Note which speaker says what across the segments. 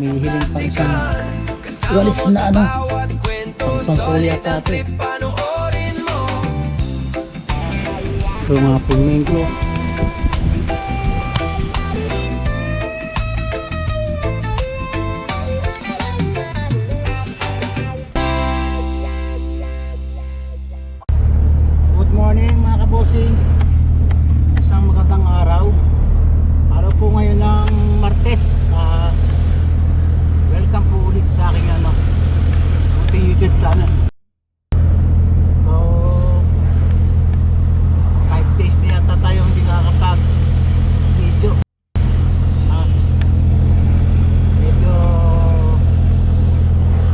Speaker 1: May hiling pang isang walis na ano, pang kulya tato. So mga pigmento. Good morning mga kabosing. Isang magandang araw. Araw po ngayon ng Martes. Welcome po ulit sa aking YouTube channel. So 5 days na yata tayo hindi nakakapag video. Medyo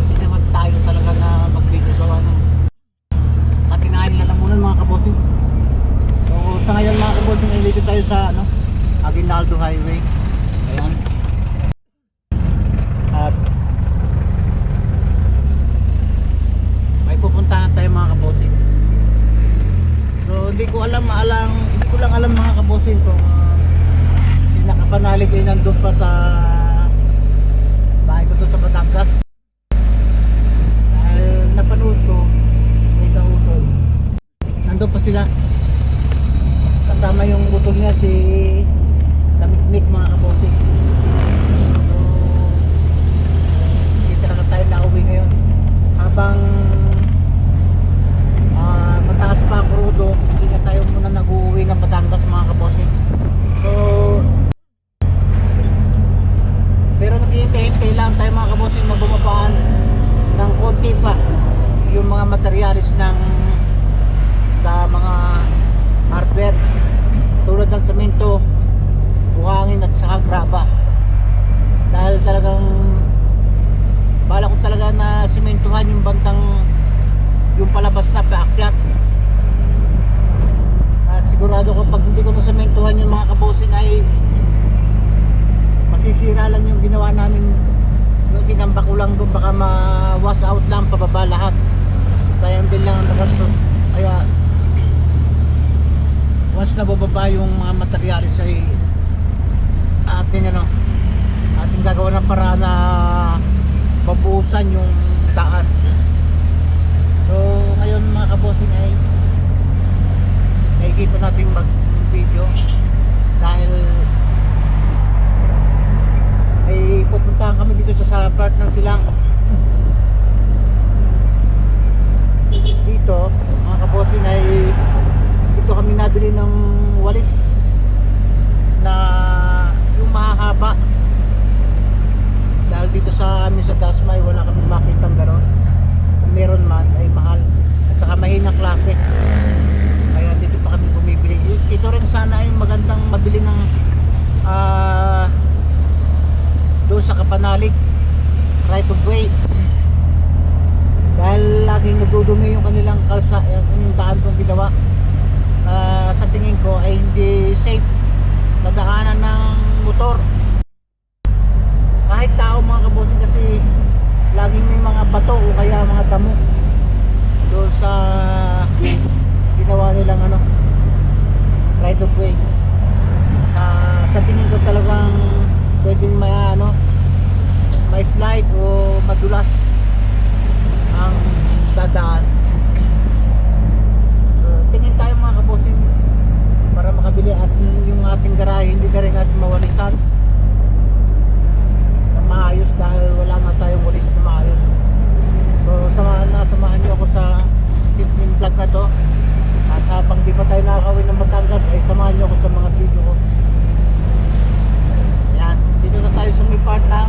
Speaker 1: hindi naman tayo talaga na mag video gawa ng katinahin na lamunan mga kabosing. So sa ngayon mga kabosing ay dito tayo sa Aguinaldo Highway. Ayan. At may pupuntahan tayo mga kabosing. So hindi ko lang alam mga kabosing kung si nakapanalig ay nandun pa sa bahay ko doon sa Batangas. Dahil napanood ko may kautol. Nandun pa sila. Kasama yung butol niya si Kamikmik mga kabosing. So hindi talaga tayo nauwi ngayon. Habang mataas pa ang crudo, hindi na tayo muna nag-uwi ng Batangas mga kabosing. So pero naghihintay-hintay lang tayo mga kabosing na bumabaan ng konti pa yung mga materialis ng sa mga hardware tulad ng semento, buhangin at saka graba. Dahil talagang bala ko talaga na sementuhan yung bandang yung palabas na paakyat. At sigurado ko pag hindi ko na sementuhan yung mga kabosing ay masisira lang yung ginawa namin. Yung tinambak ko lang doon, baka ma-wash out lang pababa lahat. Sayang din lang ang nagastos. Kaya once na bababa yung mga materialis ay ating gagawa ng para na mabuhusan yung daan. So ngayon mga kabosing ay naisipan natin mag video dahil ay pupuntahan kami dito sa part ng Silang. Dito mga kabosing ay dito kami nabili ng walis na yung mahahaba. Dahil dito sa amin sa Dasmay wala kami makitang gano'n. Kung meron man ay mahal at saka mahinang klase. Kaya dito pa kami bumibili. Ito rin sana ay magandang mabili ng doon sa Kapanalig right of way. Dahil laging nagdudumi yung kanilang kalsa, yung daan kong ginawa. Sa tingin ko ay hindi safe na daanan ng motor. Kahit tao mga kabosing kasi laging may mga bato o kaya mga damo doon sa ginawa nilang right of way. Sa tingin ko talagang pwedeng may slide o madulas ang dadaan. Tingin tayo mga kabosing para makabili at yung ating garahe hindi na rin natin mawalisan na maayos dahil wala na tayong walis na maayos. So samahan nyo ako sa simpleng vlog na to at habang di pa tayo nakakawin ng Batangas ay samahan nyo ako sa mga video ko. Ayan, dito na tayo sa may part ng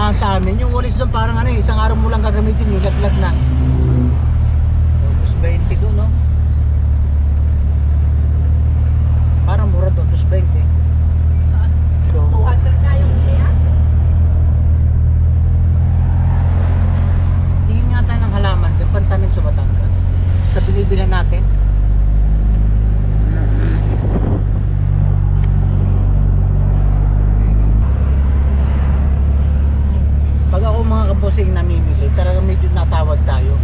Speaker 1: pupuntahan sa amin. Yung walis doon parang ano, isang araw mo lang gagamitin, yung laglag na. Tapos 20 doon, no? Parang mura doon, tapos 20. So,
Speaker 2: 200 na yung niya.
Speaker 1: tingin nga tayo ng halaman, yung pantanim sa Batangas. Sa binibilan natin. Pag ako mga kabosing namimili, talagang medyo natawad tayo.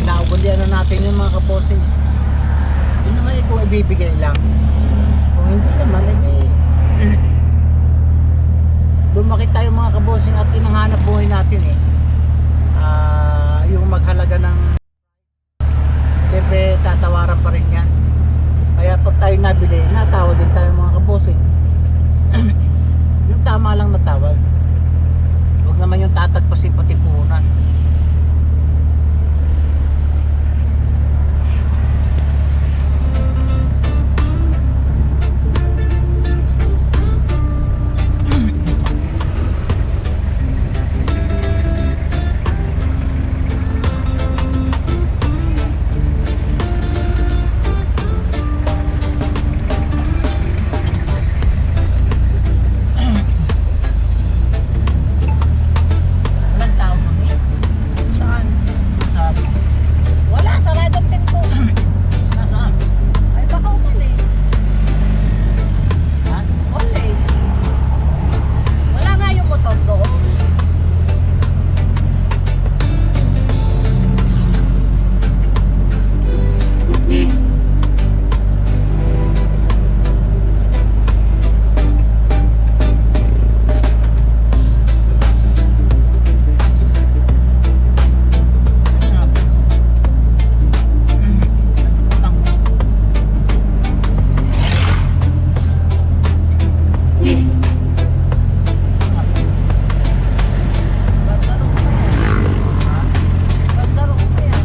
Speaker 1: Pinaugulian na natin yung mga kabosing. Yun naman kung ibibigay lang. Kung hindi naman, lumaki tayo mga kabosing at inanghanap buhay natin eh. Yung maghalaga ng siyempre tatawaran pa rin yan. Kaya pag tayo nabili, natawad din tayo mga kabosing. Yung tama lang na tawad. Huwag naman yung tatagpasin pati puhunan. Walang tao mami.
Speaker 2: Saan?
Speaker 1: Sabi.
Speaker 2: Wala, saradong pinto.
Speaker 1: Nasaan?
Speaker 2: Ay, baka umalis.
Speaker 1: Ha?
Speaker 2: Umalis. Wala nga yung motor doon.
Speaker 1: Sabi. Utang mo.
Speaker 2: Bagdaro ko yan.
Speaker 1: Ha?
Speaker 2: Bagdaro ko yan.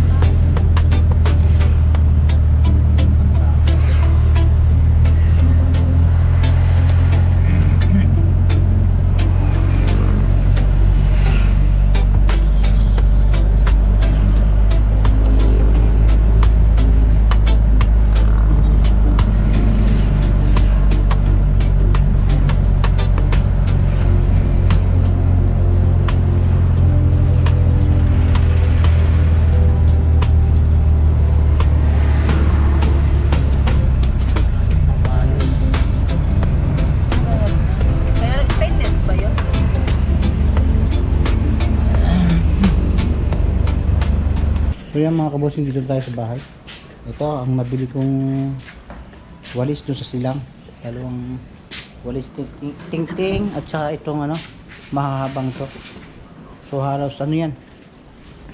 Speaker 2: Kaya stainless ba yun?
Speaker 1: So yan mga kabosing, dito tayo sa bahay. Ito ang nabili kong walis doon sa silang. Dalawang walis ting-ting at saka itong ano, mahahabang to. So halos ano yan,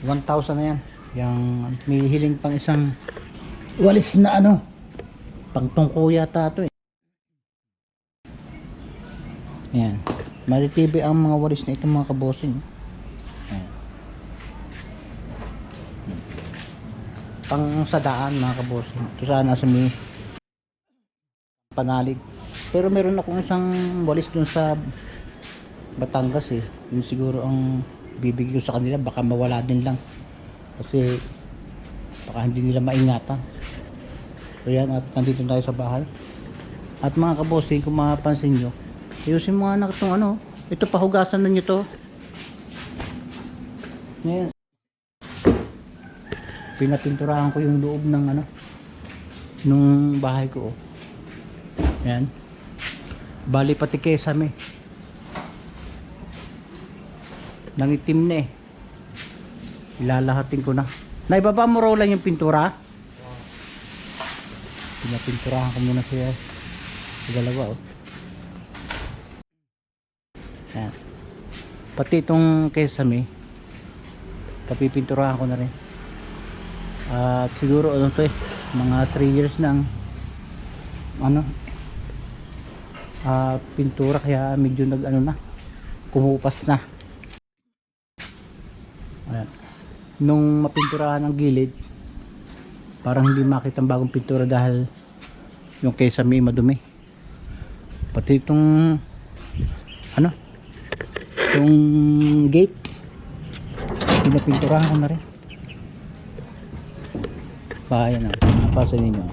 Speaker 1: 1,000 na yan. Yung may hiling pang isang walis na ano, pang tungko yata ito eh. Ayan, matitibay ang mga walis na ito mga kabosing. Ayan. Pang sa daan mga kabosing. Ito sana sa may Panalig. Pero meron akong isang walis dun sa Batangas eh. Yun siguro ang bibigay ko sa kanila, baka mawala din lang. Kasi baka hindi nila maingatan. So yan, at nandito tayo sa bahay. At mga kabosing, kung mapapansin nyo, ayusin mo nga na itong ano, ito pahugasan na nyo to. Ngayon, pinapinturahan ko yung loob ng ano, nung bahay ko. Yan. Bali pati kesame. Nangitim na eh. Ilalahatin ko na. Naibaba mo raw lang yung pintura? Pinapinturahan ko muna siya. Sa dalawa oh. Yan. Pati itong kesame, papipinturahan ko na rin. At siguro ano to eh, mga 3 years nang ano, pintura, kaya medyo nag ano na, kumupas na. Ayan. Nung mapinturahan ang gilid, parang hindi makita ang bagong pintura dahil yung kesame madumi. Pati itong ano, yung gate pinapinturahan ko na rin. Ayan na, napasan ninyo.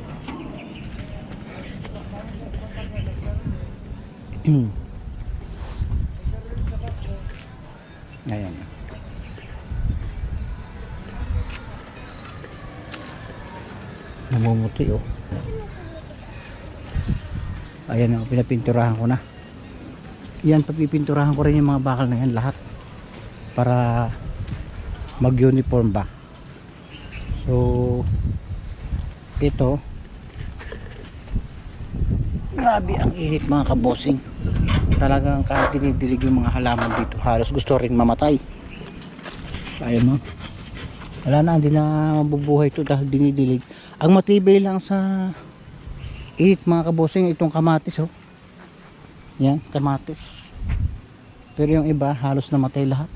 Speaker 1: Ayan. Namumuti oh. Ayan na, pinapinturahan ko na. Yan, pagpipinturahan ko rin yung mga bakal na yan lahat para mag uniform ba. So ito, grabe ang init mga kabosing. Talagang kahit dinidilig yung mga halaman dito, halos gusto rin mamatay. Ayun no, wala na, hindi na mabubuhay ito dahil dinidilig. Ang matibay lang sa init mga kabosing, itong kamatis oh. Yan, kamatis. Pero yung iba halos namatay lahat.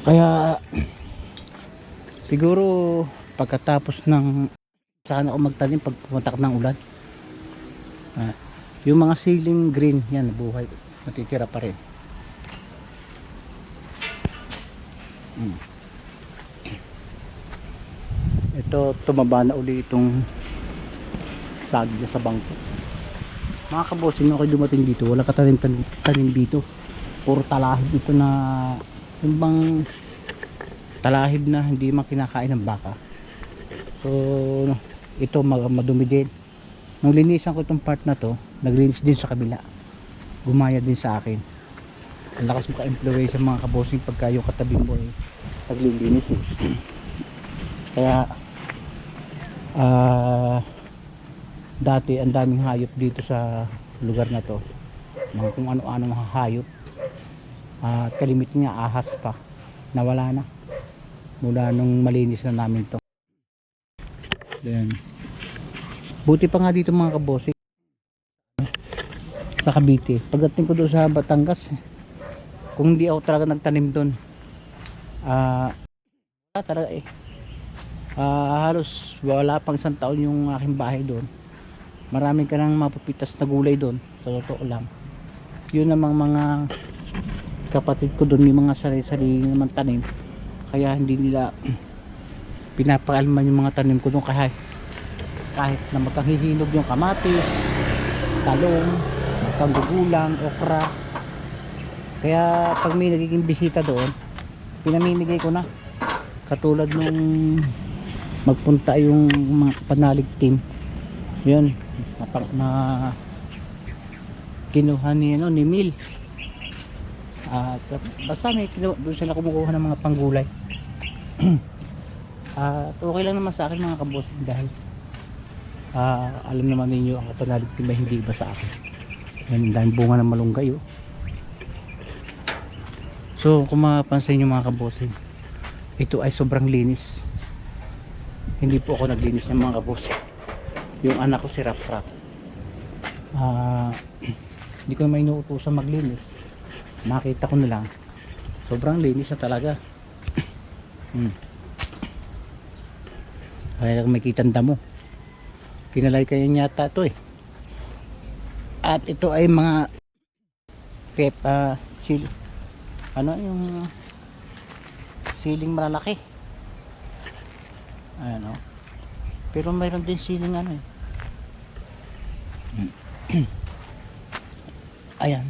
Speaker 1: Kaya siguro pagkatapos ng sana ako magtanim pag pumatak ng ulan, yung mga siling green yan buhay, matitira pa rin. Ito, tumaba na uli itong sagya sa bangko mga kabosing. Ako dumating dito, wala ka tanim dito, puro talahib ito na yung bang talahib na hindi man kinakain ng baka. So ito madumi din. Nung linisan ko itong part na to, naglinis din sa kabila, gumaya din sa akin. Ang lakas mo ka-influence mga kabosing pagka yung katabi mo eh naglilinis eh. Kaya dati ang daming hayop dito sa lugar na to, mga kung ano-ano mga hayop, at kalimit niya ahas pa, nawala na mula nung malinis na namin to. Then buti pa nga dito mga kabosing sa Cavite. Pagdating ko doon sa Batangas, kung hindi ako talaga nagtanim doon, talaga eh, halos wala pang isang taon yung aking bahay doon. Marami ka nang mapupitas na gulay doon, sa totoo lang. Yun namang mga kapatid ko doon, may mga sari-sari naman tanim, kaya hindi nila pinapaalman yung mga tanim ko doon, kahit na magkanghihinog yung kamatis, talong, magkanggugulang, okra. Kaya pag may nagiging bisita doon, pinamimigay ko na. Katulad nung magpunta yung mga kapanalig team, yun na kinuha ni Mil, at basta may doon sila kumukuha ng mga panggulay. At okay lang naman sa akin mga kabosing, dahil alam naman ninyo ang kapanalig team ay hindi iba sa akin. Yan, dahil bunga ng malunggay oh. So kung mapapansin nyo mga kabosing, ito ay sobrang linis. Hindi po ako naglinis ng mga kabosing, yung anak ko si Rap. Hindi ko may inuutusan maglinis, makita ko na lang sobrang linis na talaga. Kaya may kitang damo, kinalay kayo yata ito eh. At ito ay mga chill, ano yung siling malalaki, ayan o. Pero mayroon din siling ano eh. Ayan.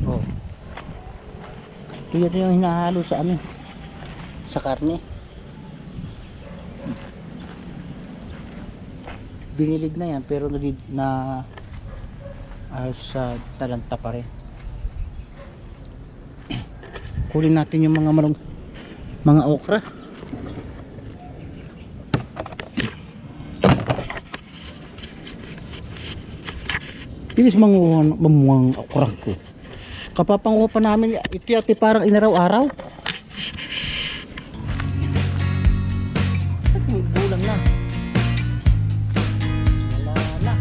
Speaker 1: Oh. Ito yun yung hinahalo sa ano, sa karne. Dinilig na yan, pero sa talanta pa rin. Kunin natin yung mga okra. Bilis mamuang okra ko. Kapapanguha pa namin ito yata parang inaraw-araw. Bulang na. Wala na.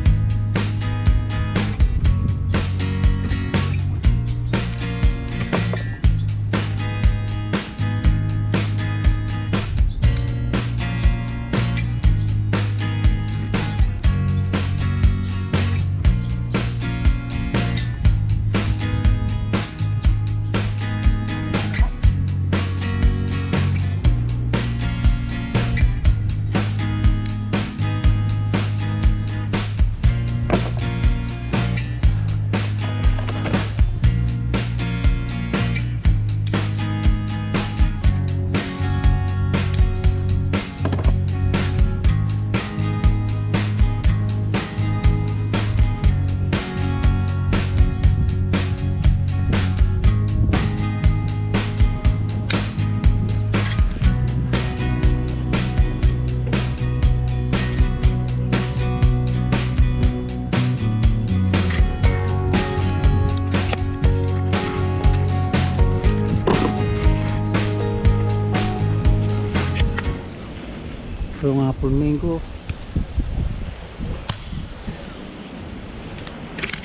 Speaker 1: Ito nga flamingo.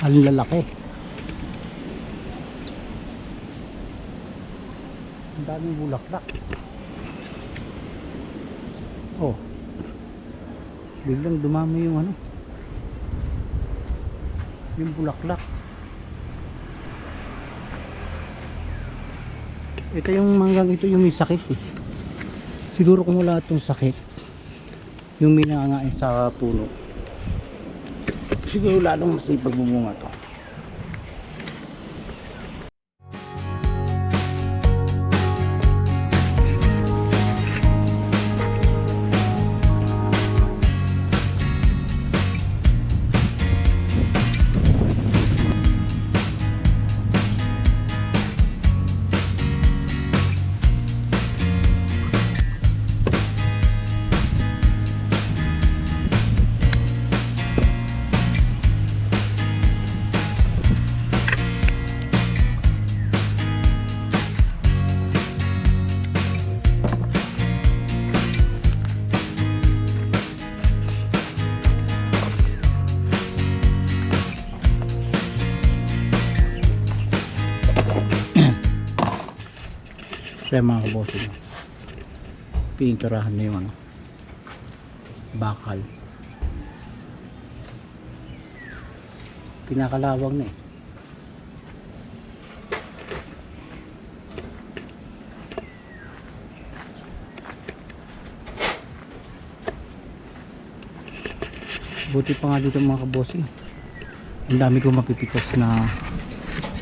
Speaker 1: Ang lalaki. Ang daming bulaklak. Oh. Biglang dumami yung ano. Yung bulaklak. Ito yung manggang ito yung may sakit eh. Siguro kung wala itong sakit, yung minangain sa puno, siguro lalong masipag bumunga to. Kaya mga kabosin, pininturahan na yung ano, bakal. Kinakalawang na eh. Buti pa nga dito mga kabosin, ang dami kong mapipitas na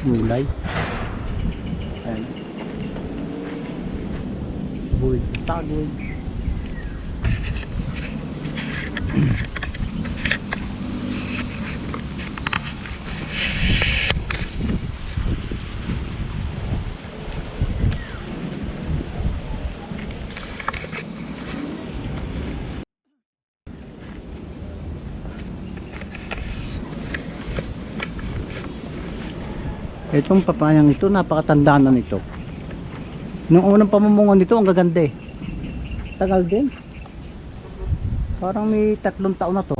Speaker 1: gulay. Ayan. Buhay sagod. Itong papayang ito, napakatanda na nito. Nung unang pamumungan nito, ang gaganda eh. Tagal din. Parang may 3 taon na to.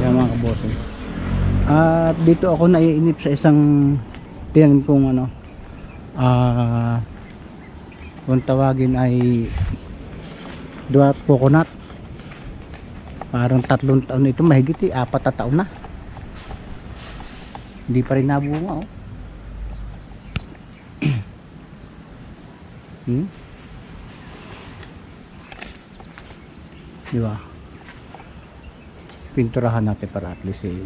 Speaker 1: Yan mga kabosin. At dito ako naiinip sa isang tingin kong ano, kung tawagin ay dwarf coconut. Parang 3 taon ito, mahigit eh, 4 na taon na. Hindi pa rin nabunga oh. Di ba? Pinturahan natin para at least eh,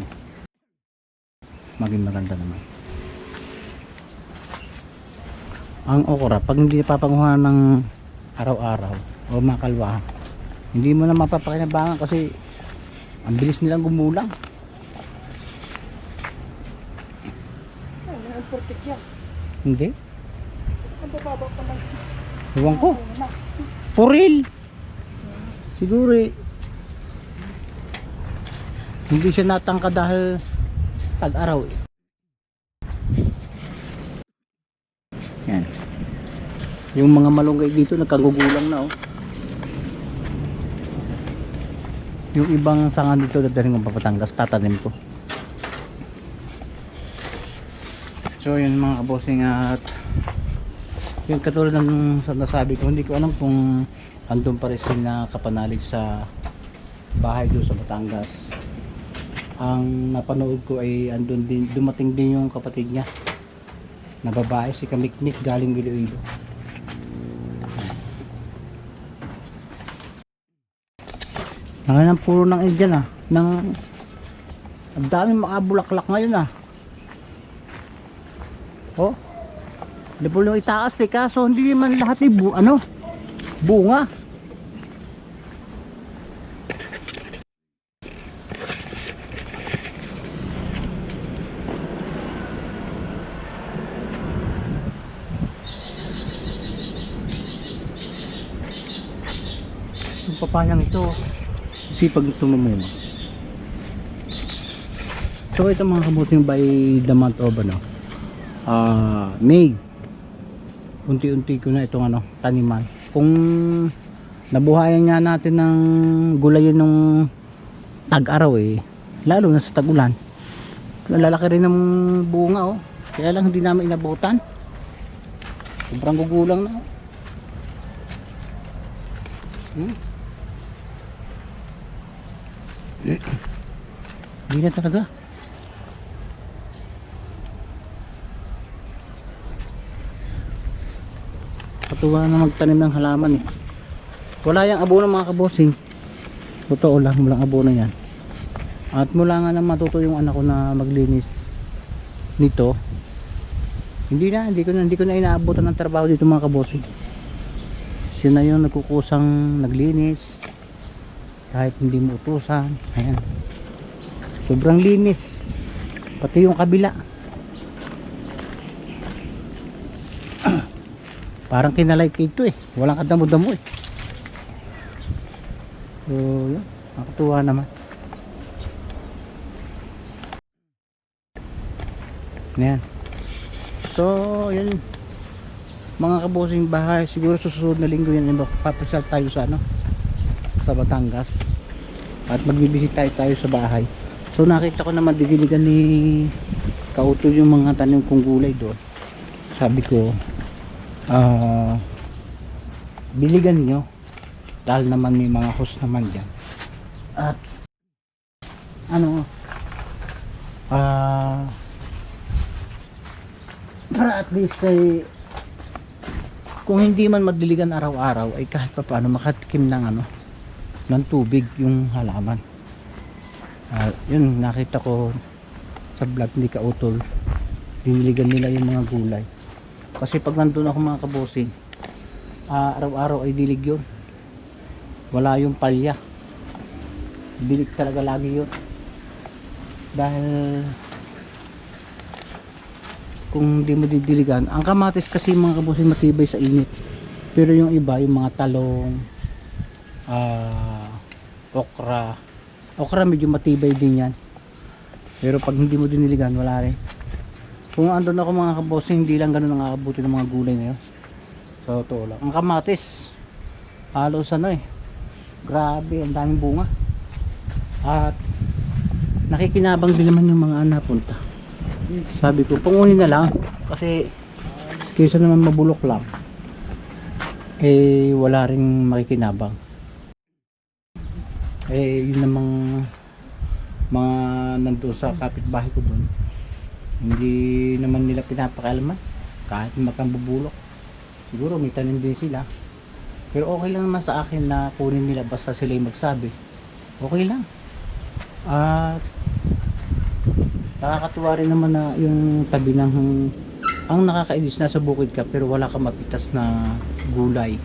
Speaker 1: maging maganda naman. Ang okra, pag hindi papanguhan ng araw-araw o makalwa, hindi mo na mapapakinabangan kasi ang bilis nilang gumulang. Hindi? Ewan ko. For real. Siguro eh, hindi siya natangka dahil tag-araw eh. Yan. Yung mga malunggay dito nagkagugulang na oh. Yung ibang sanga dito dadaling ng Papatangas, tatanim ko. So yun mga kabosing, at yung katulad ng nasabi ko, hindi ko alam kung andun pa rin sila kapanalig sa bahay doon sa Batangas. Ang napanood ko ay andun din, dumating din yung kapatid niya na babae, si Kamikmik, galing Iloilo. Nangalan puro ng Indian ng ang daming mga bulaklak ngayon oh, di po yung itaas eh, kaso hindi naman lahat ay bunga. Yung papayang ito, sipag tumumunga. So ito mga kabuting by the month of May, unti-unti ko na itong taniman. Kung nabuhayan nga natin ng gulayan nung tag-araw lalo na sa tag-ulan, lalaki rin ng bunga kaya lang hindi namin inabutan. Sobrang gugulang na hindi na talaga. Katuwa na magtanim ng halaman wala yung abono mga kabosing, totoo lang, walang abono yan. At mula nga na matuto yung anak ko na maglinis nito, hindi ko na inaabutan ng trabaho dito mga kabosing. Siya na yung nagkukusang naglinis kahit hindi mo utusan. Ayan, sobrang linis, pati yung kabila parang kinalay ko ito walang kadamo-damo so yun, nakatuwa naman. Ayan, so yun mga kabosing bahay, siguro susunod na linggo yan papasyal tayo sa sa Batangas at magbibisit tayo sa bahay. So nakita ko naman didiligan ni Kauto yung mga tanim kong gulay doon. Sabi ko biligan nyo dahil naman may mga host naman dyan at para at least kung hindi man magdiligan araw-araw ay kahit pa paano makatikim ng ng tubig yung halaman. Yun nakita ko sa vlog ni Kautol, diniligan nila yung mga gulay kasi pag nandun ako mga kabosing araw-araw ay dilig yun, wala yung palya, dilig talaga lagi yun. Dahil kung di mo didiligan, ang kamatis kasi mga kabosing matibay sa init, pero yung iba, yung mga talong, okra medyo matibay din yan, pero pag hindi mo diniligan wala rin. Kung andun ako mga kabosing, hindi lang ganun ang aabuti ng mga gulay na yun. So totoo lang, ang kamatis halos grabe, ang daming bunga at nakikinabang din naman yung mga napunta. Sabi ko pungunin na lang kasi kaysa naman mabulok lang wala ring makikinabang. Yun namang mga nandun sa kapitbahay ko dun, hindi naman nila pinapakialaman kahit magkambubulok. Siguro may tanim din sila, pero okay lang naman sa akin na kunin nila basta sila yung magsabi, okay lang. At nakakatuwa rin naman na yung tabi ng ang nakakainis na sa bukid ka pero wala ka mapitas na gulay.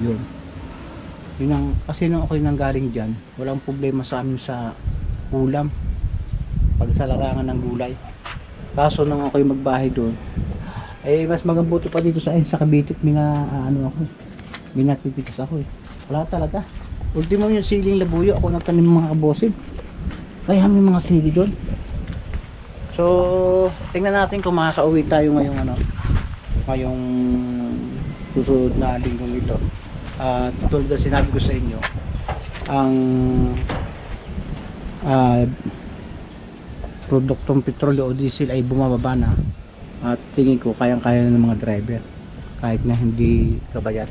Speaker 1: Yun ang kasi nung ako'y nanggaling dyan, walang problema sa amin sa ulam pag sa larangan ng gulay. Kaso nung ako'y magbahay doon mas magambuto pa dito sa Cavite, minatitikas ako wala talaga. Ultimo yung siling labuyo ako nagtanim mga kabosib, kaya may mga sili doon. So tingnan natin kung makakauwi tayo ngayong ngayong susunod na linggong ito. Tulad na sinabi ko sa inyo, ang produktong petrolyo o diesel ay bumababa na at tingin ko kayang-kaya na ng mga driver kahit na hindi kabayad.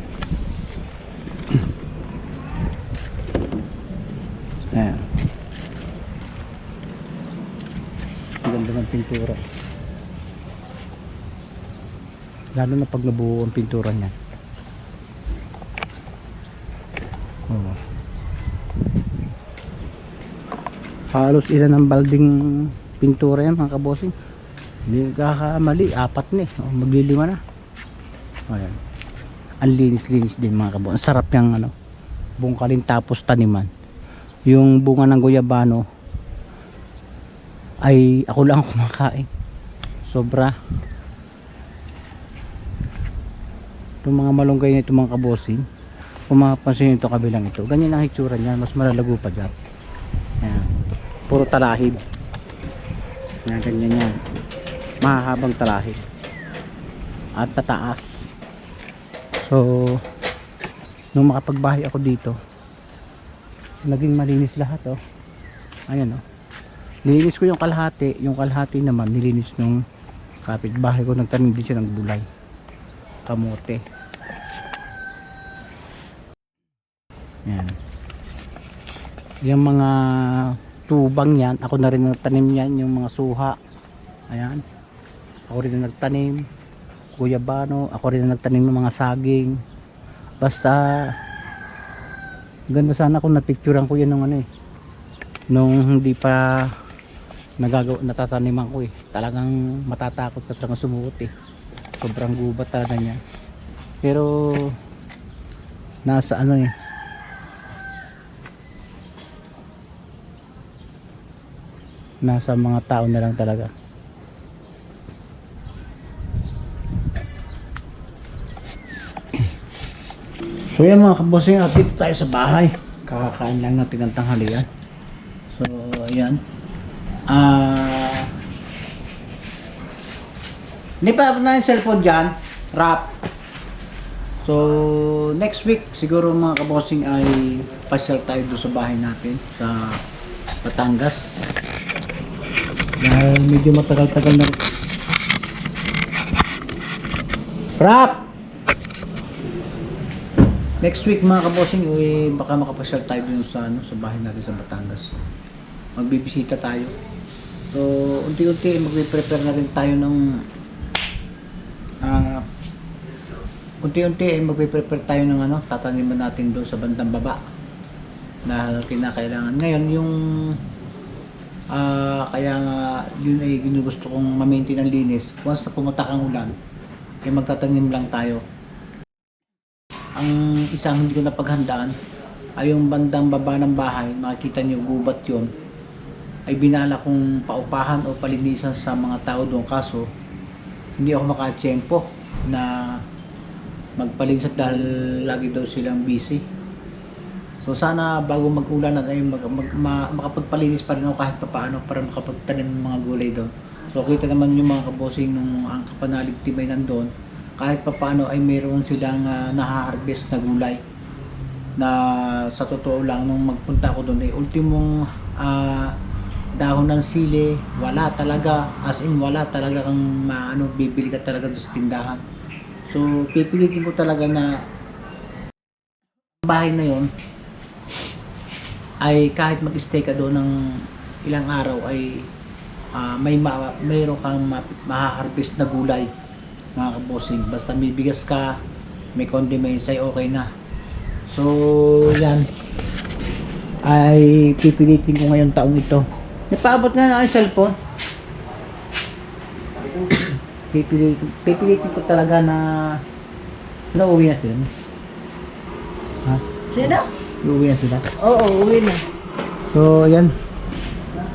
Speaker 1: Ayan, ang ganda ng pintura, lalo na pag nabuo ang pintura niya. Halos ilan ang balding pintura yan mga kabosing, hindi kakamali, 4 na maglilima na. Ayan, ang linis-linis din mga kabosing. Ang sarap yung bungkalin tapos taniman. Yung bunga ng guyabano ay ako lang kumakain, sobra. Itong mga malunggay na ito mga kabosing, kung mapapansin ito kabilang ito, ganyan ang hitsura niya, mas malalago pa dyan. Ayan, puro talahib. Ayan, ganyan yan, mahahabang talahib. at tataas. So nung makapagbahay ako dito, naging malinis lahat oh. Ayan oh. Nilinis ko yung kalahati naman nilinis nung kapitbahay ko, nagtanim din siya ng gulay, kamote. Yan. Yung mga tubang yan, ako na rin nagtanim yan, yung mga suha. Ayan. Ako rin nagtanim. Guyabano, ako rin nagtanim ng mga saging. Basta ganda sana kung napicturean ko yan nung ano eh. Nung hindi pa natataniman ko eh. Talagang matatakot ka talagang sumuot eh. Sobrang gubat talaga niya. Pero nasa ano eh, nasa mga tao na lang talaga. So yan mga kabosing, at dito tayo sa bahay. Kakakain lang natin ng tanghalian. So ayan. Hindi pa na yung cellphone dyan, wrap. So next week siguro mga kabosing ay pasyal tayo doon sa bahay natin sa Batangas. Dahil medyo matagal-tagal na. Wrap! Next week mga kabosing, baka makapasyal tayo dun sa sa bahay natin sa Batangas. Magbibisita tayo. So unti-unti magpe-prepare na rin tayo ng unti-unti magpe-prepare tayo ng tataniman natin doon sa bandang baba. Dahil kinakailangan ngayon yung kaya nga yun ay ginugusto kong ma-maintain ang linis. Once na pumatak ang ulan, ay magtatanim lang tayo. Ang isang hindi ko napaghandaan ay yung bandang baba ng bahay, makikita nyo gubat yon, ay binala kong paupahan o palinisan sa mga tao doon, kaso hindi ako makatsyempo na magpalinis dahil lagi daw silang busy. So sana bago mag-ulan ay makapagpalinis pa rin ako kahit paano para makapagtanim ng mga gulay doon. So kita naman yung mga kabosing nung ang kapanalig team ay nandun, kahit paano ay mayroon silang naha-harvest na gulay na sa totoo lang nung magpunta ako doon ay ultimong dahon ng sili wala talaga, as in wala talaga kang bibili ka talaga doon sa tindahan. So pipilitin ko talaga na bahay na yon ay kahit mag-stay ka doon ng ilang araw ay mayroon kang maha-harvest na gulay mga kabosing. Basta may bigas ka, may condiments ay okay na. So yan ay pipilitin ko ngayon taong ito. Napaabot na ang cellphone. Pipilitin ko talaga na uwi na sila. Ha?
Speaker 2: Sino?
Speaker 1: Uwi na sila.
Speaker 2: Oo, uwi na.
Speaker 1: So ayan,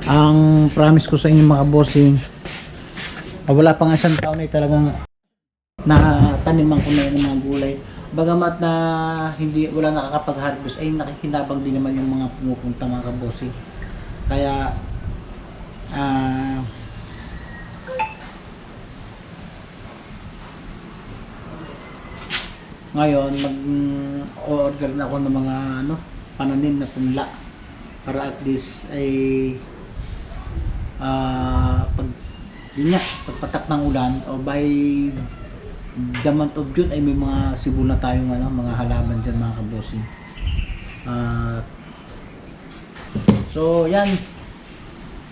Speaker 1: ang promise ko sa inyo mga bossing, wala pang isang taon ay talagang nataniman ko na yung mga gulay. Bagamat na wala nakakapag-harvest ay nakikinabang din naman yung mga pumupunta mga kabossing. Kaya ngayon mag-order na ako ng mga pananim na punla para at least ay pagpatak ng ulan o by the month of June ay may mga sibo na tayong mga halaman dyan mga kabosing. So yan,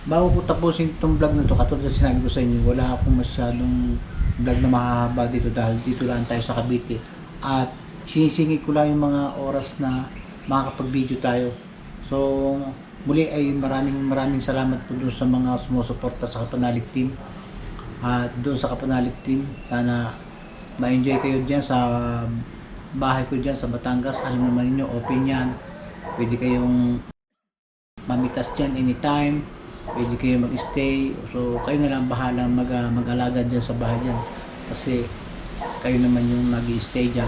Speaker 1: bago ko tapusin itong vlog na to, katulad sa sinabi ko sa inyo, wala akong masyadong vlog na mahahaba dito dahil dito lang tayo sa Cavite at sinisingit ko lang yung mga oras na makakapag-video tayo. So muli ay maraming salamat po doon sa mga sumusuporta sa Kapanalig Team at doon sa Kapanalig Team. Sana ma-enjoy kayo dyan sa bahay ko dyan sa Batangas. Alam naman ninyo, open yan, pwede kayong mamitas dyan anytime, pwede kayo mag-stay. So kayo na lang bahala mag-alaga dyan sa bahay dyan kasi kayo naman yung mag-i-stay dyan.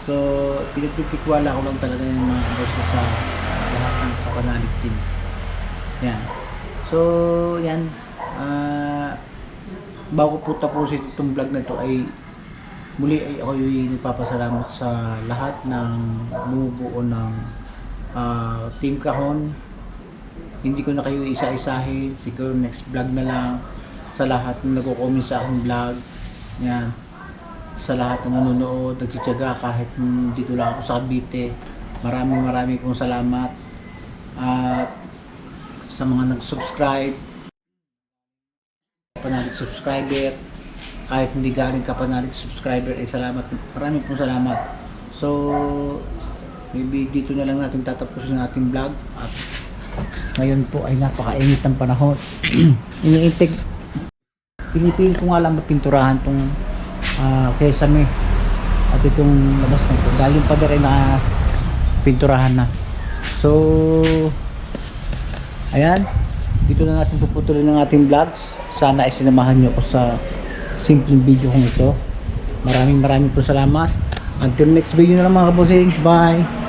Speaker 1: So pinagtitikwala ko lang talaga yung mga boss sa lahat ng Kapanalig Team. Yan. So yan, bago po tapusin itong vlog na to ay muli ay ako yung nagpapasalamat sa lahat ng bumubuo ng Team Kahon. Hindi ko na kayo isa-isahin, siguro next vlog na lang. Sa lahat ng nagko-comment sa aking vlog, yan, sa lahat ng nanonood, nagtitiyaga kahit dito lang ako sa Cavite, maraming pong salamat. At sa mga nag-subscribe, panalig subscriber, kahit hindi galing ka panalig subscriber, ay salamat, maraming pong salamat. So maybe dito na lang natin tatapusin ang ating vlog. At ngayon po ay napakainit ng panahon. Pinipilit ko nga lang mapinturahan tong Kesame at itong labas na ito dahil yung pader ay nakapinturahan na. So ayan, dito na natin puputuloy ng ating vlog. Sana ay sinamahan nyo ako sa simpleng video kong ito. Maraming po salamat. Until next video na lang mga kabosing. Bye!